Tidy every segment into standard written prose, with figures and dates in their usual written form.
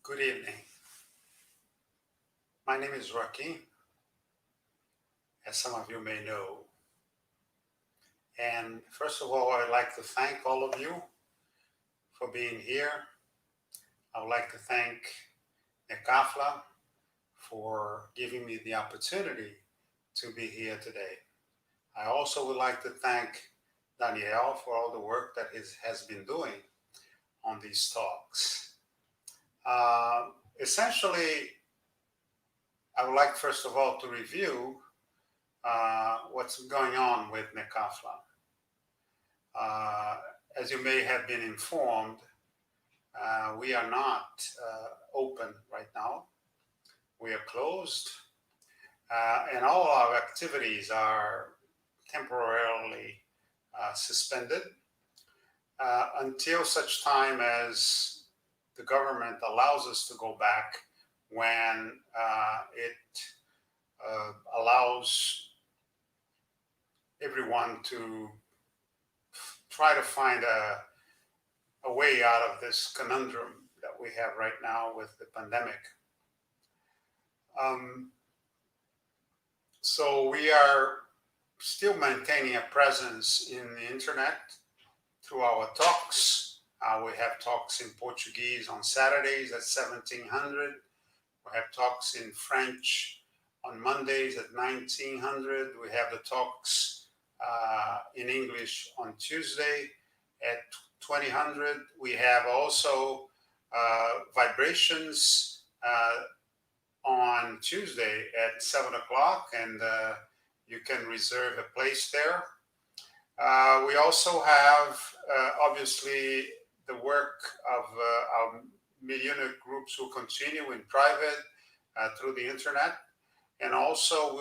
Good evening. My name is Joaquin, as some of you may know. And first of all, I'd like to thank all of you for being here. I would like to thank Nekafla for giving me the opportunity to be here today. I also would like to thank Danielle for all the work that he has been doing on these talks. Essentially, I would like first of all to review what's going on with Nekafla. As you may have been informed, we are not open right now. We are closed, and all our activities are temporarily suspended until such time as the government allows us to go back when it allows everyone to try to find a way out of this conundrum that we have right now with the pandemic. So we are still maintaining a presence in the internet through our talks. We have talks in Portuguese on Saturdays at 1700. We have talks in French on Mondays at 1900. We have the talks in English on Tuesday at 2000. We have also vibrations on Tuesday at 7 o'clock, and you can reserve a place there. We also have, obviously, the work of our mid-unit groups will continue in private through the internet. And also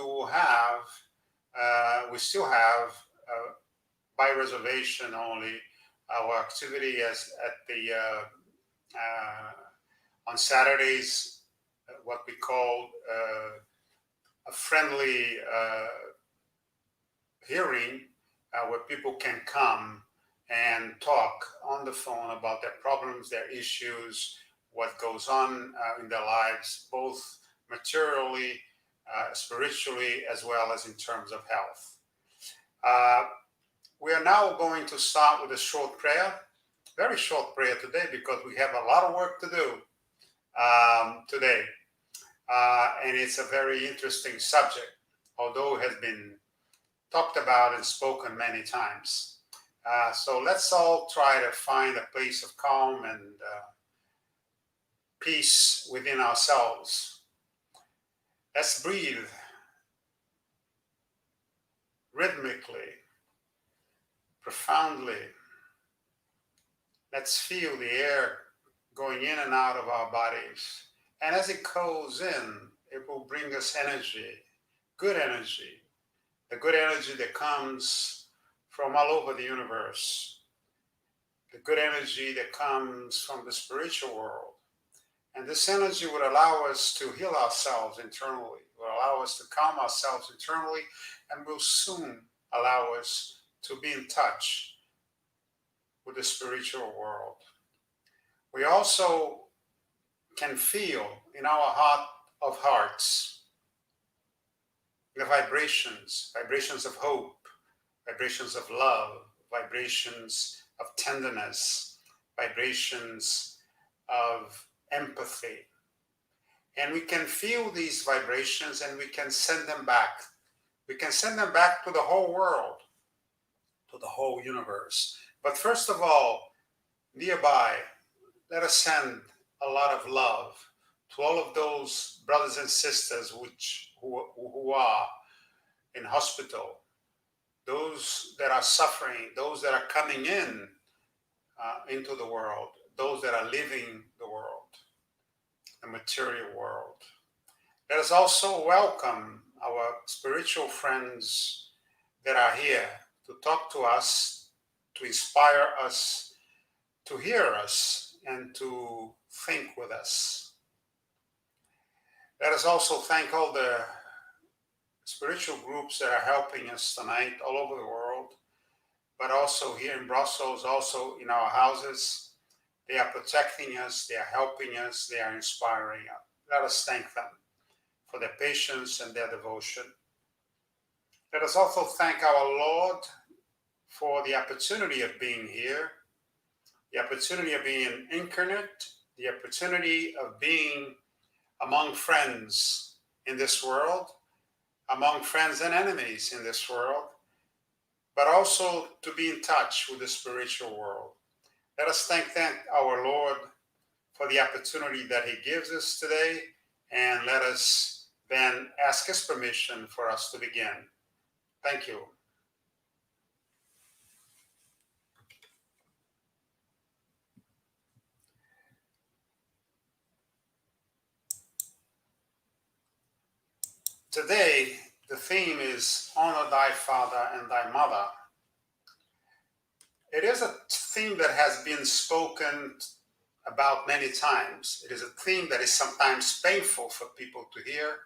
we still have, by reservation only, our activity on Saturdays, what we call a friendly hearing where people can come and talk on the phone about their problems, their issues, what goes on in their lives, both materially, spiritually, as well as in terms of health. We are now going to start with a short prayer, very short prayer today, because we have a lot of work to do today. And it's a very interesting subject, although it has been talked about and spoken many times. So let's all try to find a place of calm and peace within ourselves. Let's breathe rhythmically, profoundly. Let's feel the air going in and out of our bodies. And as it goes in, it will bring us energy, good energy, the good energy that comes from all over the universe, the good energy that comes from the spiritual world. And this energy would allow us to heal ourselves internally, will allow us to calm ourselves internally, and will soon allow us to be in touch with the spiritual world. We also can feel in our heart of hearts the vibrations of hope, vibrations of love, vibrations of tenderness, vibrations of empathy. And we can feel these vibrations and we can send them back. We can send them back to the whole world, to the whole universe. But first of all, nearby, let us send a lot of love to all of those brothers and sisters who are in hospital, those that are suffering, those that are coming into the world, those that are living the world, the material world. Let us also welcome our spiritual friends that are here to talk to us, to inspire us, to hear us, and to think with us. Let us also thank all the spiritual groups that are helping us tonight all over the world, but also here in Brussels, also in our houses, They are protecting us, they are helping us, they are inspiring us. Let us thank them for their patience and their devotion. Let us also thank our Lord for the opportunity of being here, the opportunity of being incarnate, the opportunity of being among friends in this world, among friends and enemies in this world, but also to be in touch with the spiritual world. Let us thank our Lord for the opportunity that he gives us today, and let us then ask his permission for us to begin. Thank you. Today, the theme is honor thy father and thy mother. It is a theme that has been spoken about many times. It is a theme that is sometimes painful for people to hear.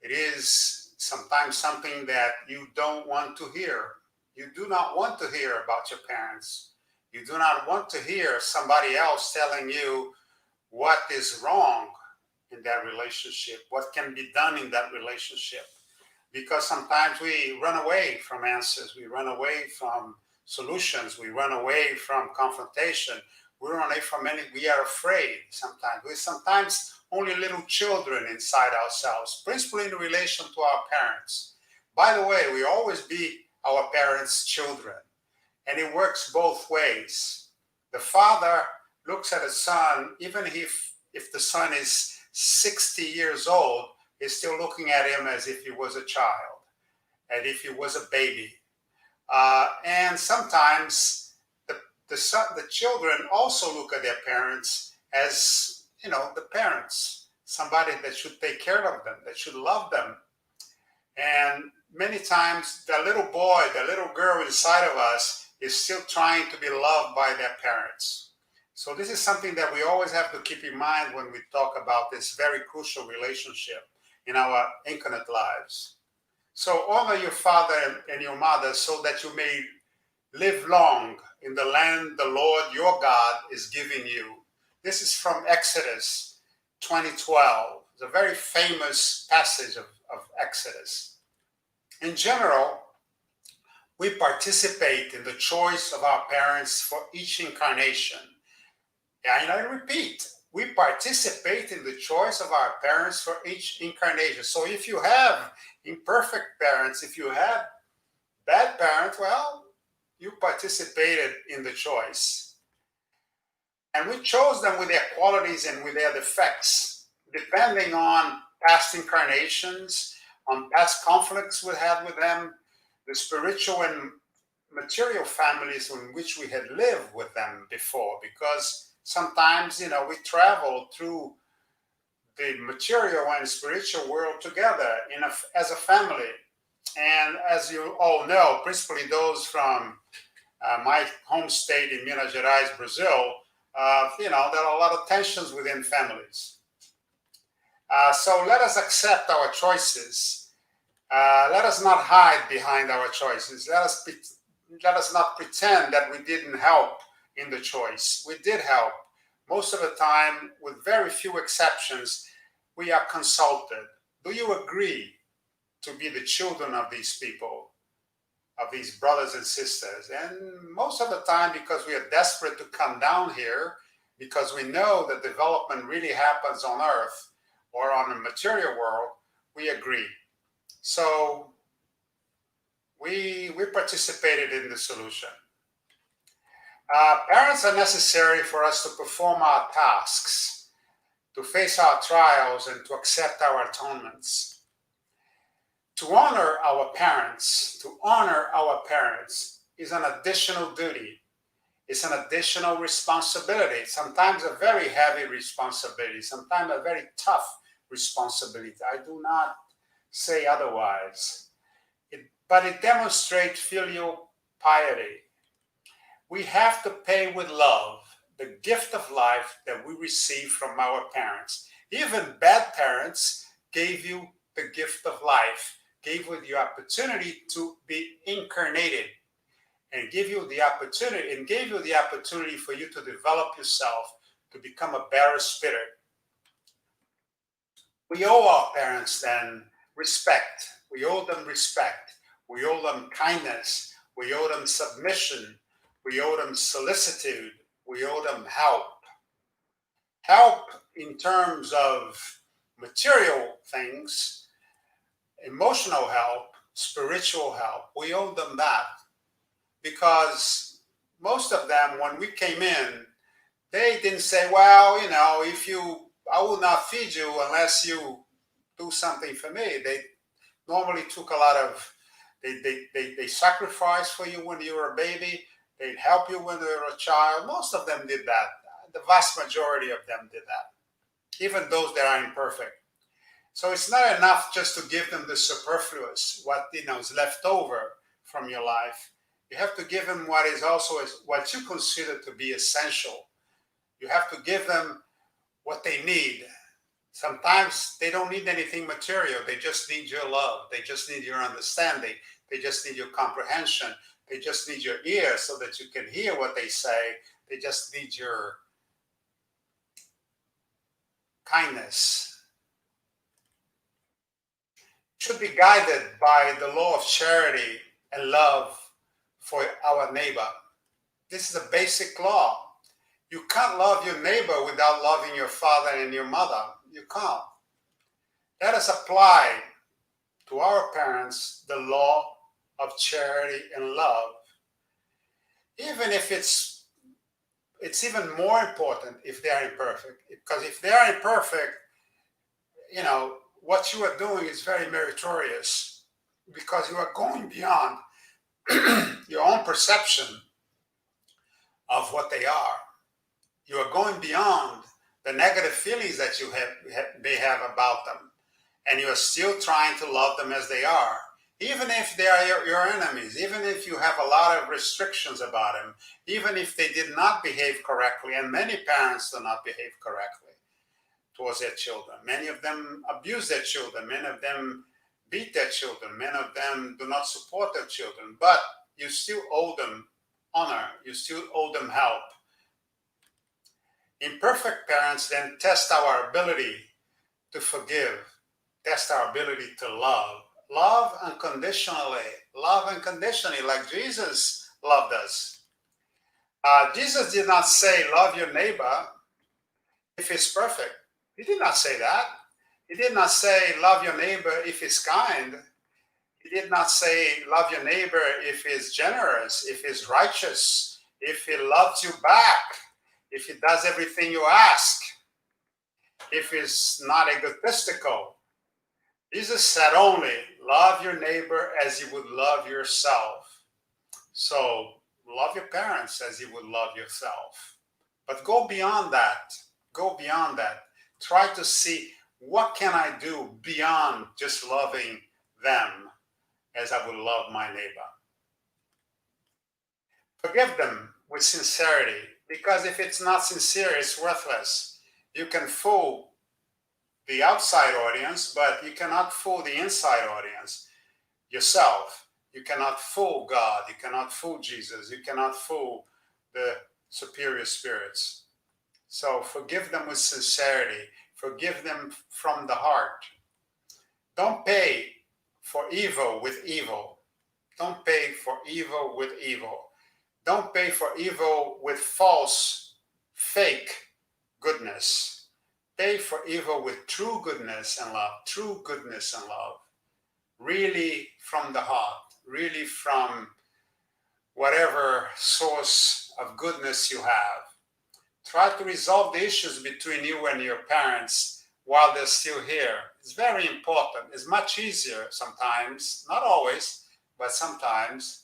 It is sometimes something that you don't want to hear. You do not want to hear about your parents. You do not want to hear somebody else telling you what is wrong in that relationship, what can be done in that relationship. Because sometimes we run away from answers, we run away from solutions, we run away from confrontation, we run away from we are afraid sometimes. We're sometimes only little children inside ourselves, principally in relation to our parents. By the way, we always be our parents' children, and it works both ways. The father looks at a son, even if the son is 60 years old, is still looking at him as if he was a child, and if he was a baby. And sometimes the children also look at their parents as, the parents, somebody that should take care of them, that should love them. And many times the little boy, the little girl inside of us is still trying to be loved by their parents. So this is something that we always have to keep in mind when we talk about this very crucial relationship in our incarnate lives. So honor your father and your mother so that you may live long in the land the Lord your God is giving you. This is from Exodus 20:12. It's a very famous passage of Exodus. In general, we participate in the choice of our parents for each incarnation. And I repeat, we participate in the choice of our parents for each incarnation. So if you have imperfect parents, if you have bad parents, well, you participated in the choice. And we chose them with their qualities and with their defects, depending on past incarnations, on past conflicts we had with them, the spiritual and material families in which we had lived with them before. Because sometimes, we travel through the material and spiritual world together as a family. And as you all know, principally those from my home state in Minas Gerais, Brazil, there are a lot of tensions within families. So let us accept our choices. Let us not hide behind our choices. Let us not pretend that we didn't help in the choice. We did help. Most of the time, with very few exceptions, we are consulted. Do you agree to be the children of these people, of these brothers and sisters? And most of the time, because we are desperate to come down here, because we know that development really happens on earth or on the material world, we agree. So we participated in the solution. Parents are necessary for us to perform our tasks, to face our trials, and to accept our atonements. To honor our parents is an additional duty. It's an additional responsibility, sometimes a very heavy responsibility, sometimes a very tough responsibility. I do not say otherwise. But it demonstrates filial piety. We have to pay with love the gift of life that we receive from our parents. Even bad parents gave you the gift of life, gave you the opportunity to be incarnated and gave you the opportunity for you to develop yourself to become a better spirit. We owe our parents then respect. We owe them respect. We owe them kindness. We owe them submission. We owe them solicitude. We owe them help. Help in terms of material things, emotional help, spiritual help. We owe them that because most of them, when we came in, they didn't say, well, I will not feed you unless you do something for me. They normally took a lot of, they sacrificed for you when you were a baby. They'd help you when you were a child. Most of them did that. The vast majority of them did that, even those that are imperfect. So it's not enough just to give them the superfluous, what is left over from your life. You have to give them what is also what you consider to be essential. You have to give them what they need. Sometimes they don't need anything material. They just need your love. They just need your understanding. They just need your comprehension. They just need your ear so that you can hear what they say. They just need your kindness. Should be guided by the law of charity and love for our neighbor. This is a basic law. You can't love your neighbor without loving your father and your mother. You can't. Let us apply to our parents the law of charity and love. Even if it's even more important if they are imperfect. Because if they are imperfect, what you are doing is very meritorious because you are going beyond your own perception of what they are. You are going beyond the negative feelings that you may have about them. And you are still trying to love them as they are. Even if they are your enemies, even if you have a lot of restrictions about them, even if they did not behave correctly, and many parents do not behave correctly towards their children. Many of them abuse their children. Many of them beat their children. Many of them do not support their children. But you still owe them honor. You still owe them help. Imperfect parents then test our ability to forgive, test our ability to love. Love unconditionally like Jesus loved us. Jesus did not say, love your neighbor if he's perfect. He did not say that. He did not say, love your neighbor if he's kind. He did not say, love your neighbor if he's generous, if he's righteous, if he loves you back, if he does everything you ask, if he's not egotistical. Jesus said only, love your neighbor as you would love yourself. So love your parents as you would love yourself. But go beyond that. Go beyond that. Try to see what can I do beyond just loving them as I would love my neighbor. Forgive them with sincerity, because if it's not sincere, it's worthless. You can fool the outside audience, but you cannot fool the inside audience, yourself. You cannot fool God. You cannot fool Jesus. You cannot fool the superior spirits. So forgive them with sincerity. Forgive them from the heart. Don't pay for evil with evil. Don't pay for evil with evil. Don't pay for evil with false, fake goodness. Pay for evil with true goodness and love. True goodness and love. Really from the heart. Really from whatever source of goodness you have. Try to resolve the issues between you and your parents while they're still here. It's very important. It's much easier sometimes, not always, but sometimes,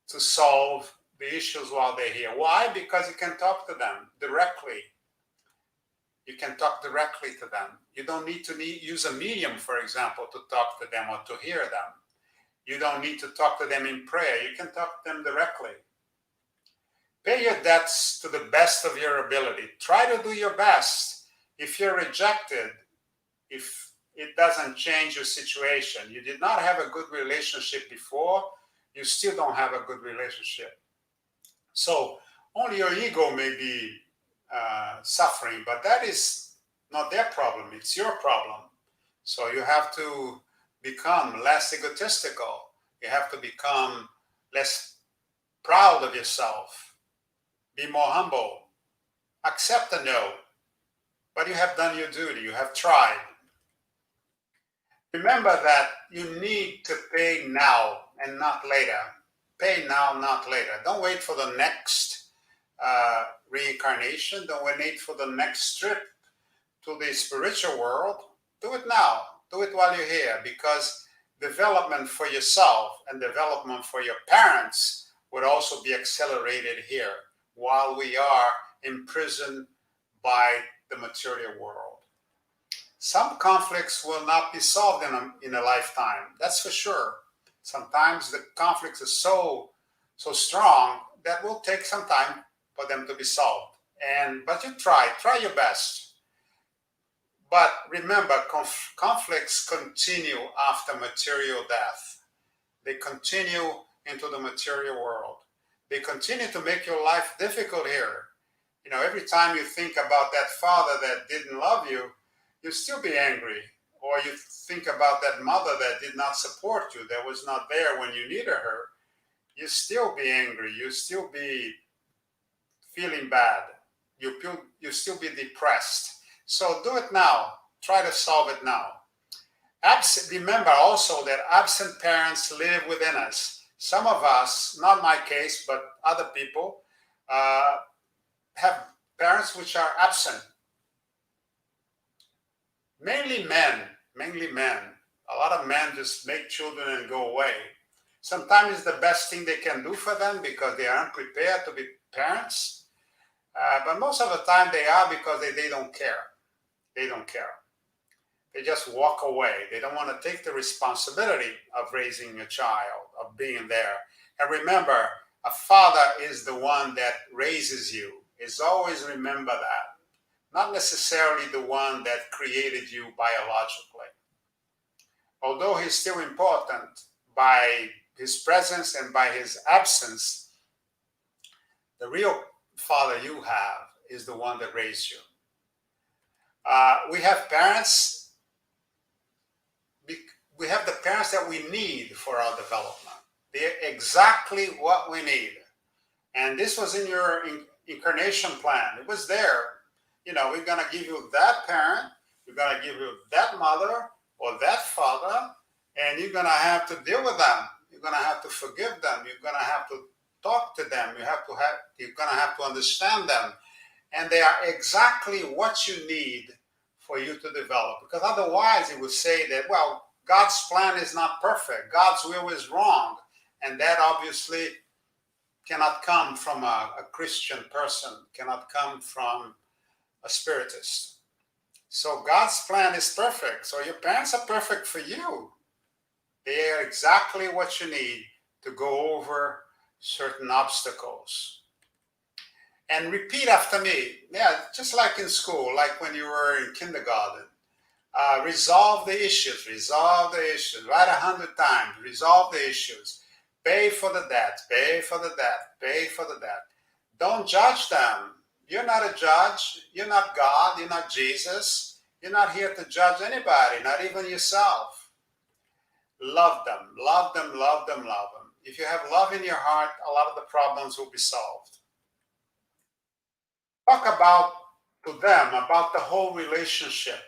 to solve the issues while they're here. Why? Because you can talk to them directly. You can talk directly to them. You don't need to use a medium, for example, to talk to them or to hear them. You don't need to talk to them in prayer. You can talk to them directly. Pay your debts to the best of your ability. Try to do your best. If you're rejected, if it doesn't change your situation, you did not have a good relationship before, you still don't have a good relationship. So only your ego may be suffering, but that is not their problem, it's your problem. So you have to become less egotistical. You have to become less proud of yourself. Be more humble. Accept the no. But you have done your duty. You have tried. Remember that you need to pay now and not later. Pay now, not later. Don't wait for the next reincarnation. Don't wait for the next trip to the spiritual world. Do it now. Do it while you're here, because development for yourself and development for your parents would also be accelerated here while we are imprisoned by the material world. Some conflicts will not be solved in a lifetime, that's for sure. Sometimes the conflicts are so strong that will take some time for them to be solved. But you try your best. But remember, conflicts continue after material death. They continue into the material world. They continue to make your life difficult here. You know, every time you think about that father that didn't love you, you'll still be angry. Or you think about that mother that did not support you, that was not there when you needed her, you'll still be angry. You'll still be feeling bad. You'll still be depressed. So do it now. Try to solve it now. Remember also that absent parents live within us. Some of us, not my case, but other people, have parents which are absent. Mainly men. A lot of men just make children and go away. Sometimes it's the best thing they can do for them because they aren't prepared to be parents. But most of the time they are because they don't care. They don't care. They just walk away. They don't want to take the responsibility of raising a child, of being there. And remember, a father is the one that raises you. Is always remember that. Not necessarily the one that created you biologically. Although he's still important by his presence and by his absence, the real father you have is the one that raised you. We have parents. We have the parents that we need for our development. They're exactly what we need. And this was in your incarnation plan. It was there. You know, we're going to give you that parent, we're going to give you that mother or that father, and you're going to have to deal with them. You're going to have to forgive them. You're going to have to talk to them. You're going to have to understand them. And they are exactly what you need for you to develop. Because otherwise it would say that, well, God's plan is not perfect. God's will is wrong. And that obviously cannot come from a Christian person, cannot come from a spiritist. So God's plan is perfect. So your parents are perfect for you. They are exactly what you need to go over certain obstacles. And repeat after me. Yeah, just like in school, like when you were in kindergarten. Resolve the issues. Write 100 times. Resolve the issues. Pay for the debt. Pay for the debt. Don't judge them. You're not a judge. You're not God. You're not Jesus. You're not here to judge anybody, not even yourself. Love them. If you have love in your heart, a lot of the problems will be solved. Talk to them about the whole relationship.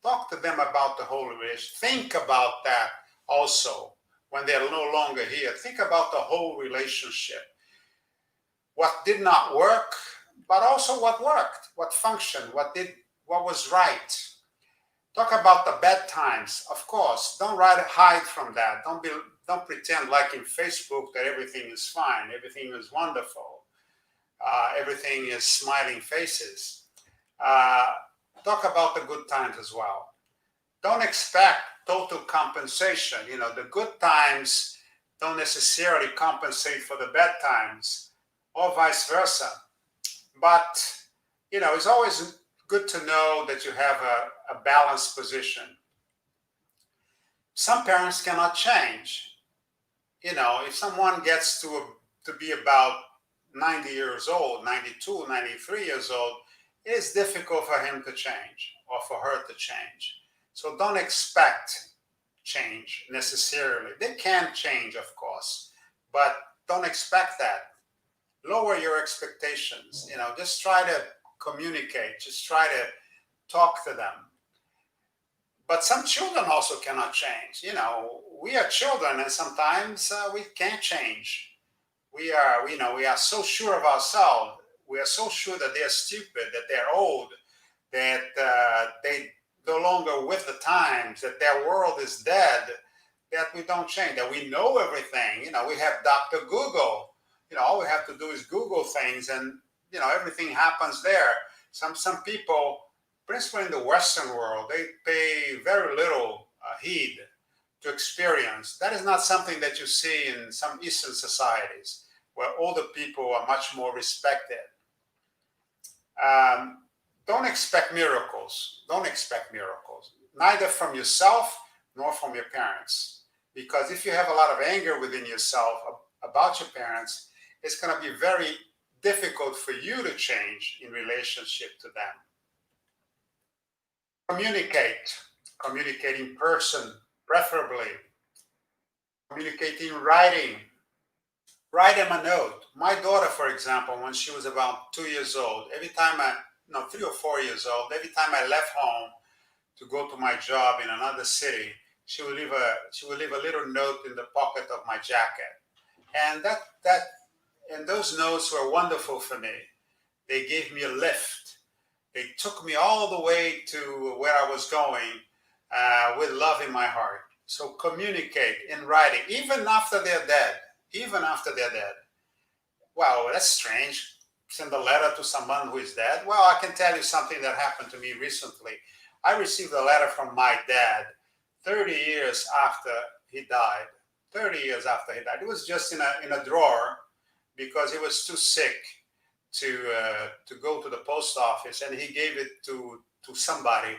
Talk to them about the whole relationship. Think about that also when they're no longer here. Think about the whole relationship. What did not work, but also what worked, what functioned, what was right. Talk about the bad times, of course. Don't hide from that. Don't pretend like in Facebook that everything is fine, everything is wonderful, everything is smiling faces. Talk about the good times as well. Don't expect total compensation. You know, the good times don't necessarily compensate for the bad times, or vice versa. But, you know, it's always good to know that you have a balanced position. Some parents cannot change. If someone gets to be about 90 years old, 92, 93 years old, it is difficult for him to change or for her to change. So don't expect change necessarily. They can change, of course, but don't expect that. Lower your expectations. Just try to communicate, just try to talk to them. But some children also cannot change. We are children, and sometimes we can't change. We are so sure of ourselves. We are so sure that they're stupid, that they're old, that they no longer with the times, that their world is dead, that we don't change, that we know everything. We have Dr. Google. All we have to do is Google things, and everything happens there. Some people, principally in the Western world, they pay very little heed to experience. That is not something that you see in some Eastern societies, where older people are much more respected. Don't expect miracles. Don't expect miracles, neither from yourself nor from your parents. Because if you have a lot of anger within yourself about your parents, it's going to be very difficult for you to change in relationship to them. Communicate in person, preferably. Communicate in writing. Write them a note. My daughter, for example, when she was about 2 years old, 3 or 4 years old, every time I left home to go to my job in another city, she would leave a little note in the pocket of my jacket. And and those notes were wonderful for me. They gave me a lift. They took me all the way to where I was going with love in my heart. So communicate in writing, even after they're dead. Even after they're dead. Wow, that's strange. Send a letter to someone who is dead. Well, I can tell you something that happened to me recently. I received a letter from my dad 30 years after he died. 30 years after he died. It was just in a drawer because he was too sick to go to the post office, and he gave it to somebody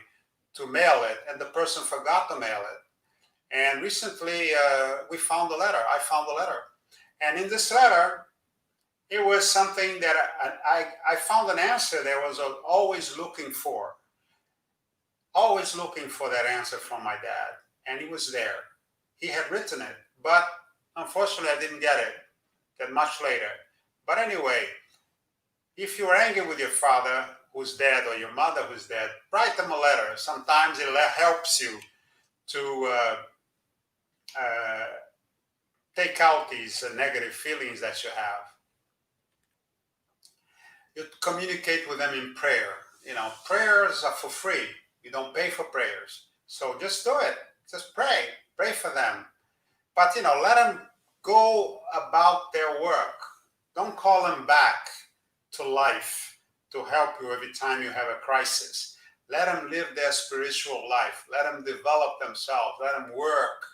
to mail it, and the person forgot to mail it. And recently, we found the letter. I found the letter. And in this letter, it was something that I found an answer that I was always looking for. Always looking for that answer from my dad. And it was there. He had written it, but unfortunately, I didn't get it that much later. But anyway, if you're angry with your father who's dead or your mother who's dead, write them a letter. Sometimes it helps you to take out these negative feelings that you have. You communicate with them in prayer. Prayers are for free. You don't pay for prayers. So just do it. Just pray. Pray for them. But, let them go about their work. Don't call them back to life to help you every time you have a crisis. Let them live their spiritual life. Let them develop themselves. Let them work.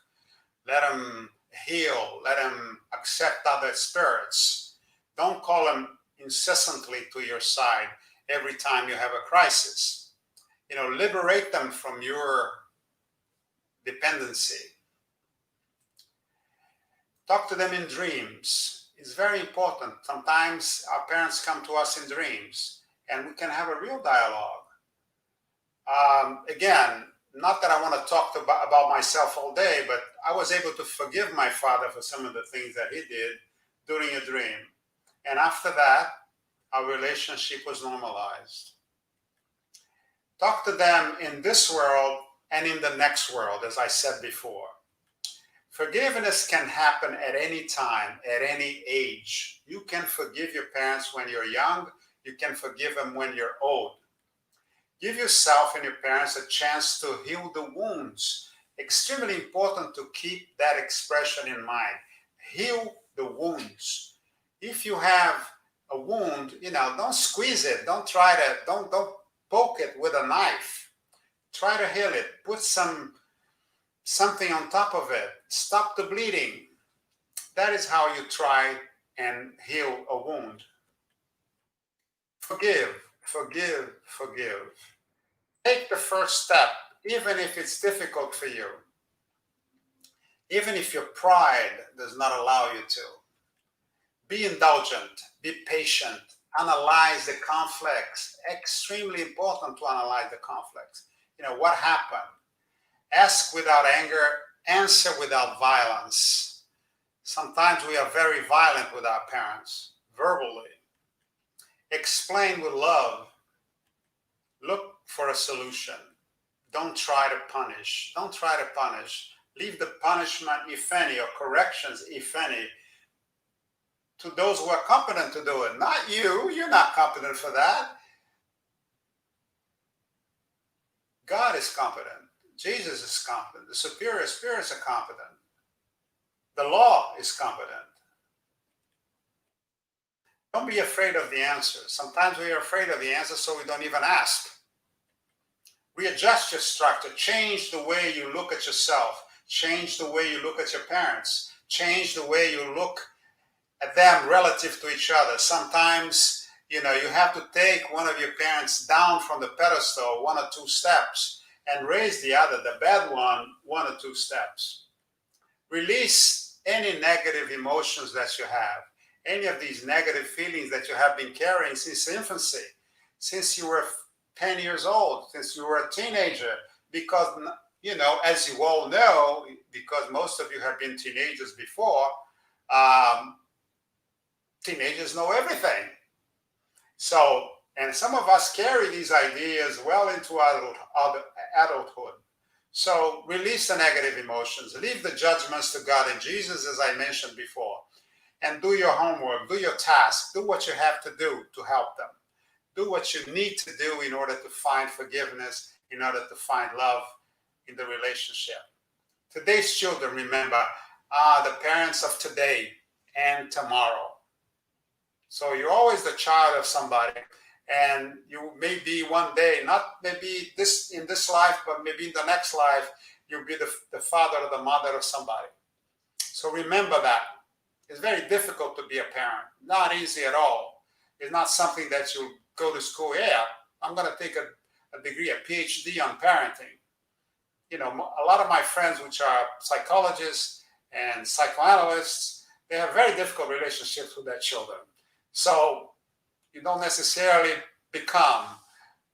Let them heal. Let them accept other spirits. Don't call them incessantly to your side every time you have a crisis. Liberate them from your dependency. Talk to them in dreams. It's very important. Sometimes our parents come to us in dreams, and we can have a real dialogue. Again, not that I want to talk about myself all day, but I was able to forgive my father for some of the things that he did during a dream. And after that, our relationship was normalized. Talk to them in this world and in the next world, as I said before. Forgiveness can happen at any time, at any age. You can forgive your parents when you're young. You can forgive them when you're old. Give yourself and your parents a chance to heal the wounds. Extremely important to keep that expression in mind. Heal the wounds. If you have a wound, don't squeeze it. Don't poke it with a knife. Try to heal it. Put something on top of it. Stop the bleeding. That is how you try and heal a wound. Forgive. Take the first step, even if it's difficult for you. even if your pride does not allow you to. Be indulgent, be patient, analyze the conflicts. Extremely important to analyze the conflicts. What happened? Ask without anger, answer without violence. Sometimes we are very violent with our parents, verbally. Explain with love. Look for a solution. Don't try to punish. Don't try to punish. Leave the punishment, if any, or corrections, if any, to those who are competent to do it. Not you. You're not competent for that. God is competent. Jesus is competent. The superior spirits are competent. The law is competent. Don't be afraid of the answer. Sometimes we are afraid of the answer, so we don't even ask. Readjust your structure. Change the way you look at yourself. Change the way you look at your parents. Change the way you look at them relative to each other. Sometimes, you have to take one of your parents down from the pedestal 1 or 2 steps and raise the other, the bad one, 1 or 2 steps. Release any negative emotions that you have, any of these negative feelings that you have been carrying since infancy, since you were 10 years old, since you were a teenager, because, as you all know, because most of you have been teenagers before, teenagers know everything. So, and some of us carry these ideas well into adulthood. So release the negative emotions, leave the judgments to God and Jesus, as I mentioned before, and do your homework, do your task, do what you have to do to help them. Do what you need to do in order to find forgiveness, in order to find love in the relationship. Today's children, remember, are the parents of today and tomorrow. So you're always the child of somebody, and you may be one day, not maybe in this life, but maybe in the next life, you'll be the father or the mother of somebody. So remember that. It's very difficult to be a parent. Not easy at all. It's not something that you go to school. Yeah, I'm going to take a degree, a PhD on parenting. A lot of my friends, which are psychologists and psychoanalysts, they have very difficult relationships with their children. So you don't necessarily become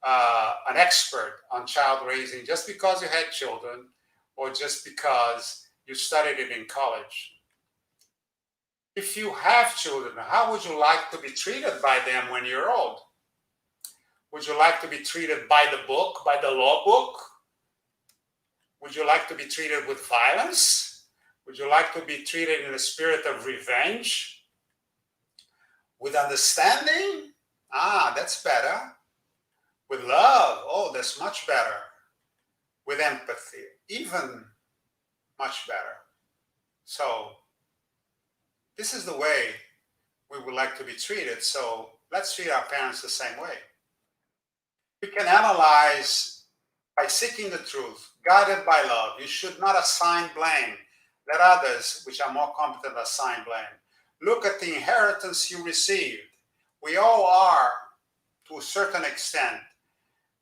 an expert on child raising just because you had children or just because you studied it in college. If you have children, how would you like to be treated by them when you're old? Would you like to be treated by the book, by the law book? Would you like to be treated with violence? Would you like to be treated in a spirit of revenge? With understanding? That's better. With love? Oh, that's much better. With empathy? Even much better. So, this is the way we would like to be treated. So, let's treat our parents the same way. You can analyze by seeking the truth, guided by love. You should not assign blame. Let others, which are more competent, assign blame. Look at the inheritance you received. We all are, to a certain extent,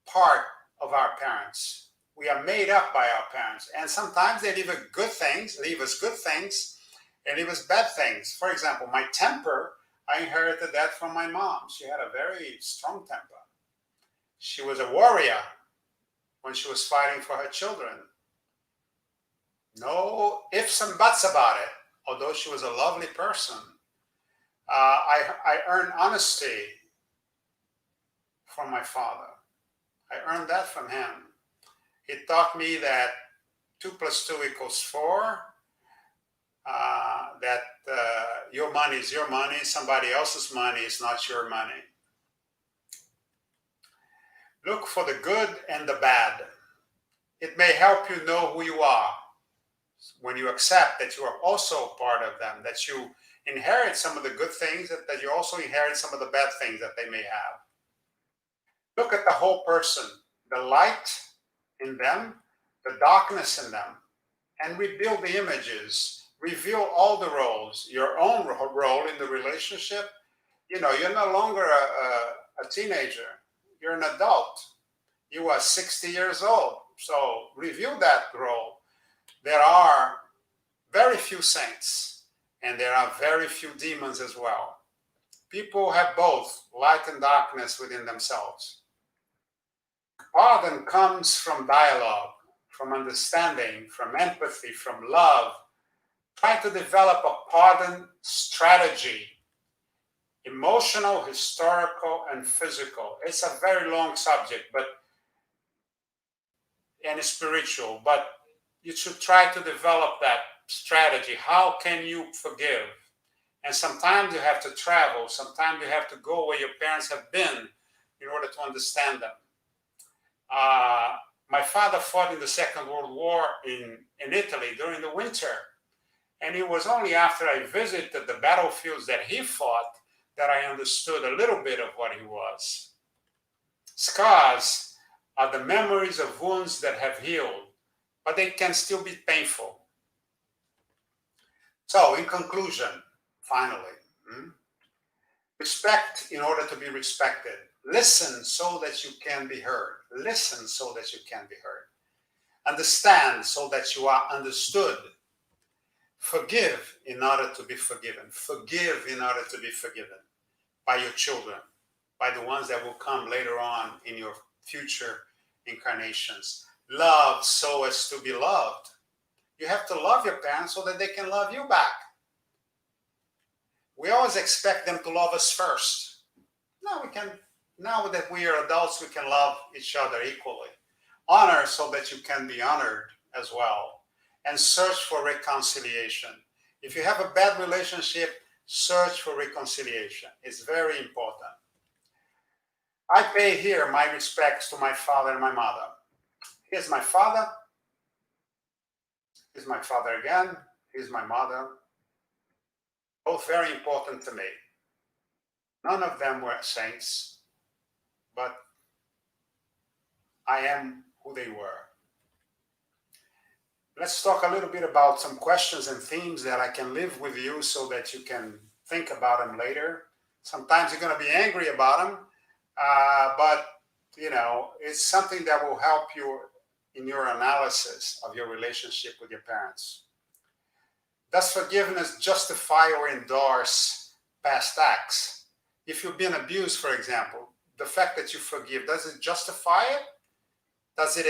part of our parents. We are made up by our parents. And sometimes they leave us good things, and leave us bad things. For example, my temper, I inherited that from my mom. She had a very strong temper. She was a warrior when she was fighting for her children. No ifs and buts about it, although she was a lovely person. I earned honesty from my father. I earned that from him. He taught me that 2 + 2 = 4, that your money is your money, somebody else's money is not your money. Look for the good and the bad. It may help you know who you are when you accept that you are also part of them, that you inherit some of the good things, that you also inherit some of the bad things that they may have. Look at the whole person, the light in them, the darkness in them, and rebuild the images. Reveal all the roles, your own role in the relationship. You're no longer a teenager. You're an adult. You are 60 years old. So review that role. There are very few saints, and there are very few demons as well. People have both light and darkness within themselves. Pardon comes from dialogue, from understanding, from empathy, from love. Try to develop a pardon strategy, emotional, historical, and physical. It's a very long subject, and spiritual, but you should try to develop that strategy. How can you forgive? And sometimes you have to travel. Sometimes you have to go where your parents have been in order to understand them. My father fought in the Second World War in Italy during the winter. And it was only after I visited the battlefields that he fought that I understood a little bit of what he was. Scars are the memories of wounds that have healed, but they can still be painful. So, in conclusion, finally, respect in order to be respected. Listen so that you can be heard. Listen so that you can be heard. Understand so that you are understood. Forgive in order to be forgiven. Forgive in order to be forgiven by your children, by the ones that will come later on in your future incarnations. Love so as to be loved. You have to love your parents so that they can love you back. We always expect them to love us first. Now that we are adults, we can love each other equally. Honor so that you can be honored as well. And search for reconciliation. If you have a bad relationship, search for reconciliation. It's very important. I pay here my respects to my father and my mother. Here's my father. Here's my father again. Here's my mother. Both very important to me. None of them were saints, but I am who they were. Let's talk a little bit about some questions and themes that I can leave with you so that you can think about them later. Sometimes you're going to be angry about them, but it's something that will help you in your analysis of your relationship with your parents. Does forgiveness justify or endorse past acts? If you've been abused, for example, the fact that you forgive, does it justify it? Does it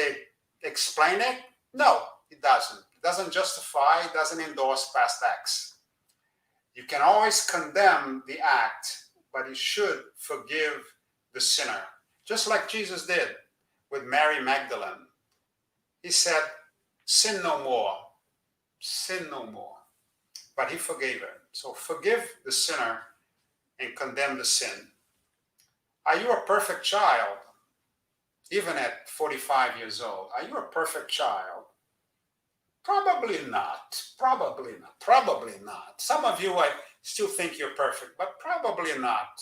explain it? No, it doesn't. It doesn't justify, it doesn't endorse past acts. You can always condemn the act, but you should forgive the sinner. Just like Jesus did with Mary Magdalene. He said, sin no more. Sin no more. But he forgave her. So forgive the sinner and condemn the sin. Are you a perfect child? Even at 45 years old, are you a perfect child? Probably not. Probably not. Probably not. Some of you, I still think you're perfect, but probably not.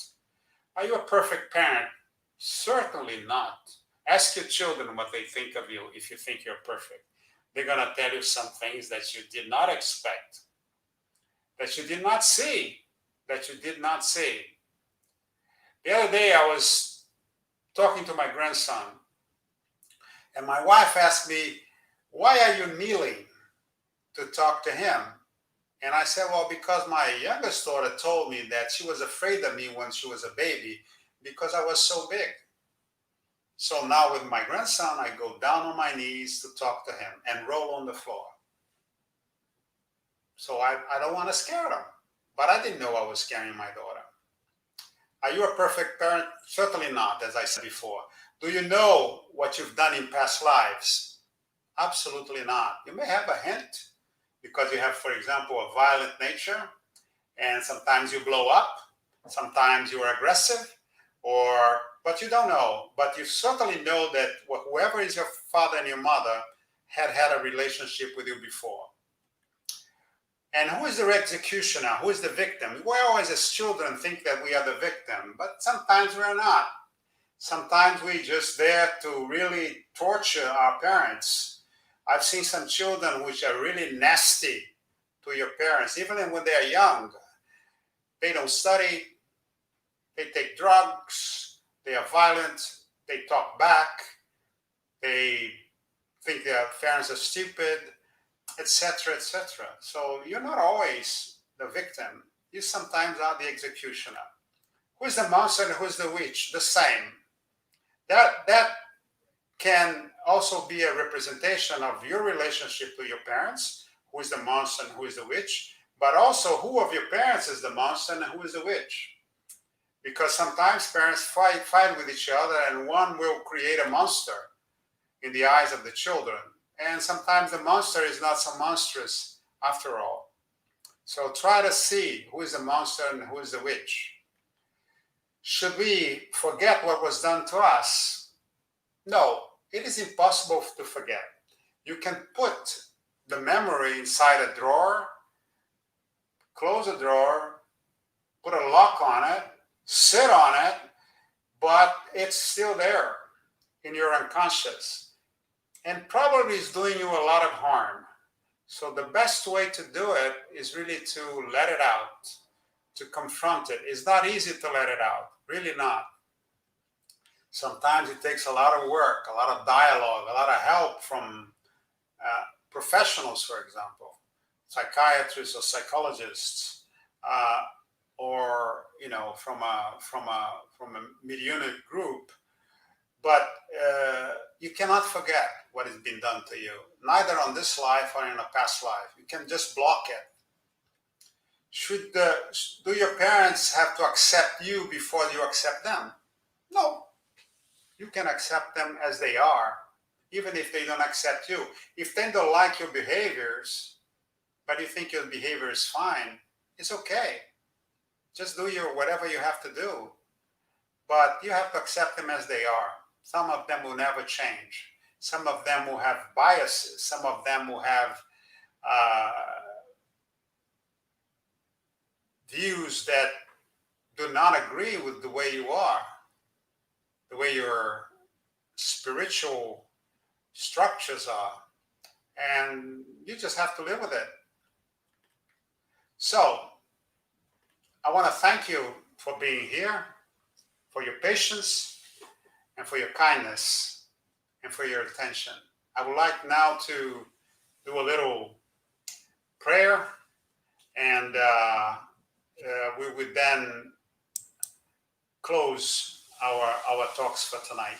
Are you a perfect parent? Certainly not. Ask your children what they think of you if you think you're perfect. They're going to tell you some things that you did not expect, that you did not see, that you did not see. The other day, I was talking to my grandson, and my wife asked me, why are you kneeling to talk to him? And I said, well, because my youngest daughter told me that she was afraid of me when she was a baby because I was so big. So now with my grandson, I go down on my knees to talk to him and roll on the floor. So I don't want to scare him, but I didn't know I was scaring my daughter. Are you a perfect parent? Certainly not, as I said before. Do you know what you've done in past lives? Absolutely not. You may have a hint because you have, for example, a violent nature, and sometimes you blow up, sometimes you are aggressive, but you don't know. But you certainly know that whoever is your father and your mother had a relationship with you before. And who is the executioner? Who is the victim? We always, as children, think that we are the victim, but sometimes we're not. Sometimes we're just there to really torture our parents. I've seen some children which are really nasty to your parents, even when they're young. They don't study, they take drugs, they are violent, they talk back, they think their parents are stupid. etc., etc. So you're not always the victim. You sometimes are the executioner. Who's the monster and who's the witch? The same. That can also be a representation of your relationship to your parents, who is the monster and who is the witch, but also who of your parents is the monster and who is the witch. Because sometimes parents fight with each other, and one will create a monster in the eyes of the children. And sometimes the monster is not so monstrous after all. So try to see who is the monster and who is the witch. Should we forget what was done to us? No, it is impossible to forget. You can put the memory inside a drawer, close a drawer, put a lock on it, sit on it, but it's still there in your unconscious, and probably is doing you a lot of harm. So the best way to do it is really to let it out, to confront it. It's not easy to let it out, really not. Sometimes it takes a lot of work, a lot of dialogue, a lot of help from professionals, for example, psychiatrists or psychologists, or from a mediunic group. But you cannot forget what has been done to you, neither on this life or in a past life. You can just block it. Do your parents have to accept you before you accept them? No. You can accept them as they are, even if they don't accept you. If they don't like your behaviors, but you think your behavior is fine, it's okay. Just do whatever you have to do. But you have to accept them as they are. Some of them will never change. Some of them will have biases. Some of them will have views that do not agree with the way you are, the way your spiritual structures are. And you just have to live with it. So, I want to thank you for being here, for your patience, and for your kindness, and for your attention. I would like now to do a little prayer, and we would then close our talks for tonight.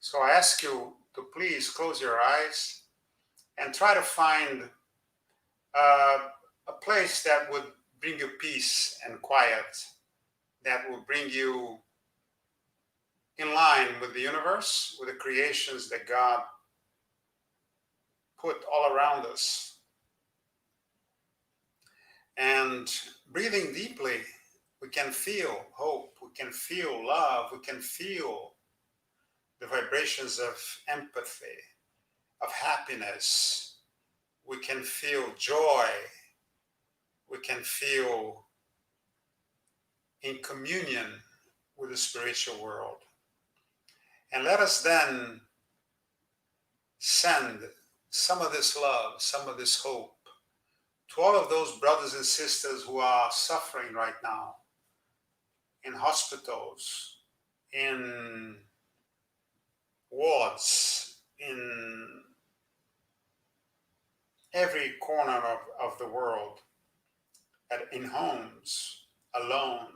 So I ask you to please close your eyes and try to find a place that would bring you peace and quiet, that will bring you in line with the universe, with the creations that God put all around us. And breathing deeply, we can feel hope, we can feel love, we can feel the vibrations of empathy, of happiness. We can feel joy. We can feel in communion with the spiritual world. And let us then send some of this love, some of this hope to all of those brothers and sisters who are suffering right now in hospitals, in wards, in every corner of the world, in homes, alone,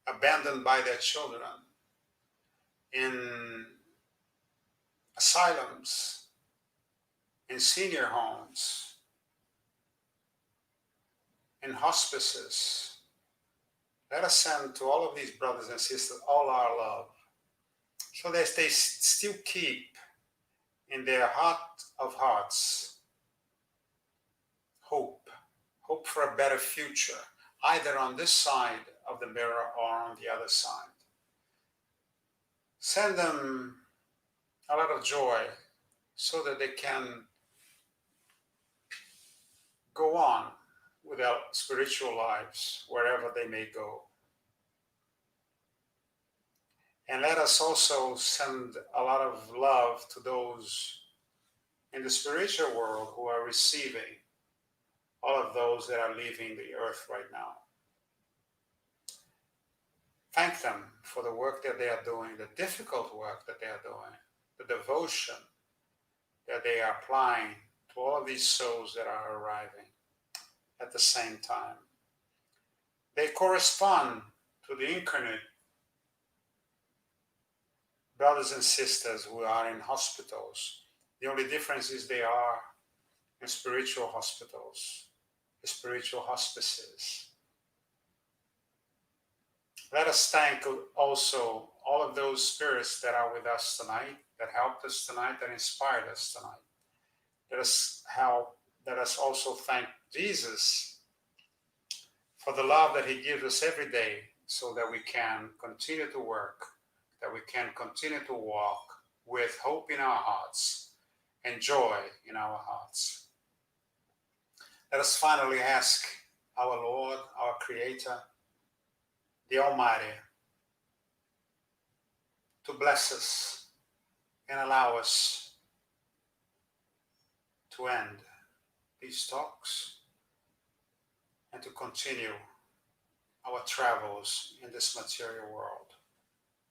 abandoned by their children, in asylums, in senior homes, in hospices. Let us send to all of these brothers and sisters all our love, so that they still keep in their heart of hearts hope for a better future, either on this side of the mirror or on the other side. Send them a lot of joy so that they can go on with their spiritual lives wherever they may go. And let us also send a lot of love to those in the spiritual world who are receiving all of those that are leaving the earth right now. Thank them for the work that they are doing, the difficult work that they are doing, the devotion that they are applying to all of these souls that are arriving at the same time. They correspond to the incarnate brothers and sisters who are in hospitals. The only difference is they are in spiritual hospitals, spiritual hospices. Let us thank also all of those spirits that are with us tonight, that helped us tonight, that inspired us tonight. Let us also thank Jesus for the love that he gives us every day so that we can continue to work, that we can continue to walk with hope in our hearts and joy in our hearts. Let us finally ask our Lord, our Creator, the Almighty, to bless us and allow us to end these talks and to continue our travels in this material world.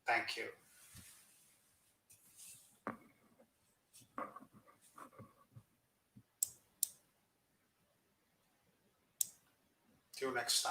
Thank you. Till next time.